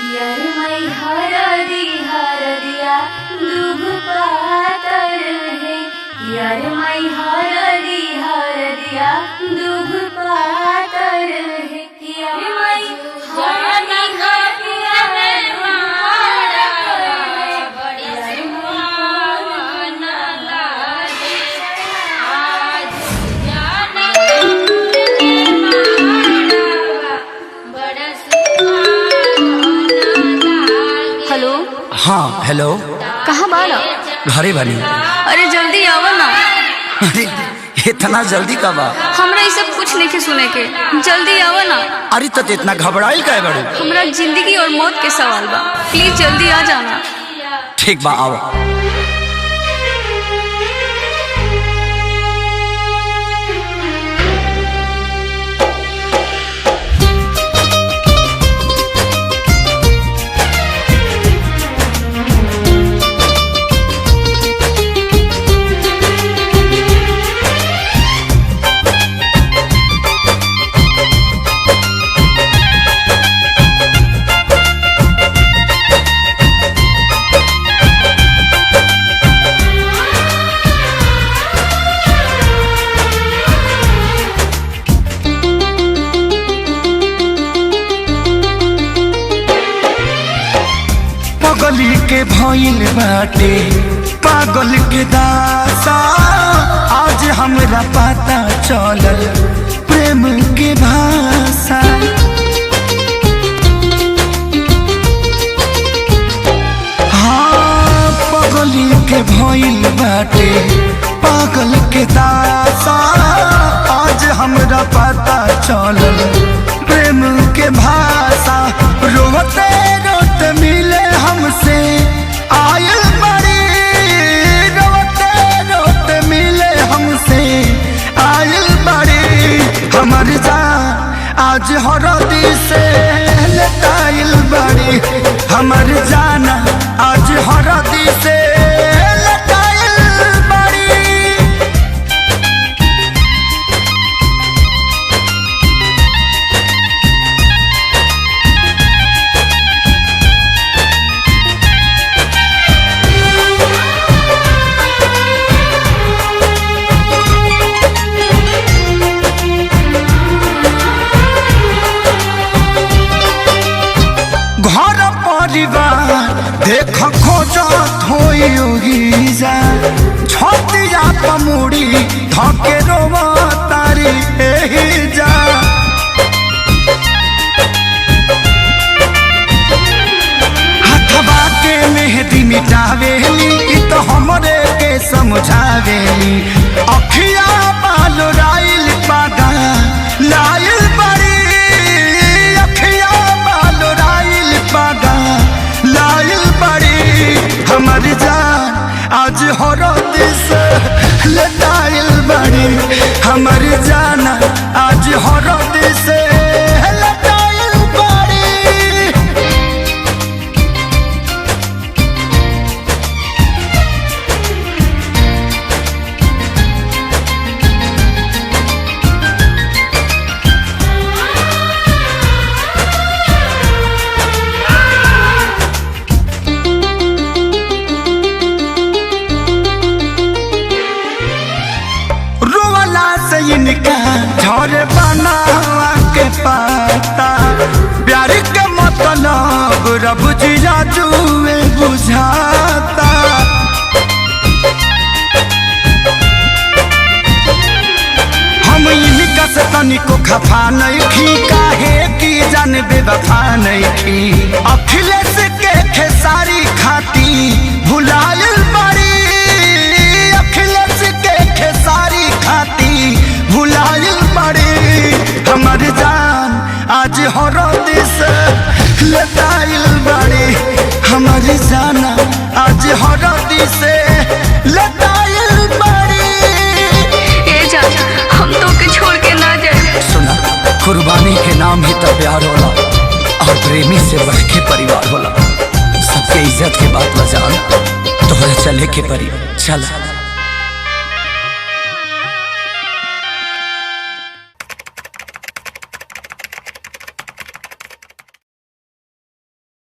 यार मैं हरदिया दुख पातर है। यार मैं हरदिया दुख पातर है। यार मैं हेलो। हाँ हेलो। कहाँ बाड़ा? घरे बनी। अरे जल्दी आवा ना। अरे इतना जल्दी कब आ? हमरा ये सब कुछ नहीं के सुने के, जल्दी आवा ना। अरे तो इतना घबराइल काहे बड़ू? हमरा जिंदगी और मौत के सवाल बा, प्लीज जल्दी आ जाना। ठीक बा आओ। पगली के भइल बाटे पागल के दासा, आज हमरा पता चलल प्रेम के भाषा। हाँ पगली के भइल बाटे पागल के दासा, आज हमरा पता चलल प्रेम के भाषा। रोते रोते मिले हमसे आयल बड़ी, रोते रोते मिले हमसे आयल बड़ी। हमर जान आज हरदी से लटाइल बड़ी, हमर जान आज हरदी से लटाइल बड़ी। घर परिवार देख खोजत होई जा, छतिया पमुड़ी धके रोवा तारी एही जा। हथवा के मेहंदी मिटावेली इ तो हमरे के समझावेली। अखिया बाल राइल पागा लाइल बड़ी, अखिया बाल राइल पागा लाइल बड़ी। हमर जान आज हरद से लटाइल बड़ी, हमर जान आज हरद से लटाइल बड़ी। रोवला से इनका झर बनावा के पाता, प्यार के मतलब रब जिया जुए बुझाता। हम इनका से तनिको खफा नहीं खी, काहे की जान बेवफा नहीं खी। अखिलेश के खेसारी खाती भुलायल बड़ी, अखिलेश के खेसारी खाती भुलायल बड़ी। हमर जान आज हरद से लटाइल बड़ी, हमर जान आज हरद से लटाइल बड़ी। ए जान हम तो के छोड़ के ना जाए। सुना, कुर्बानी के नाम ही तो प्यार होला, और प्रेमी से बढ़ के परिवार होला। सबके इज्जत के बात बजान, तोहरा चले के परी चल।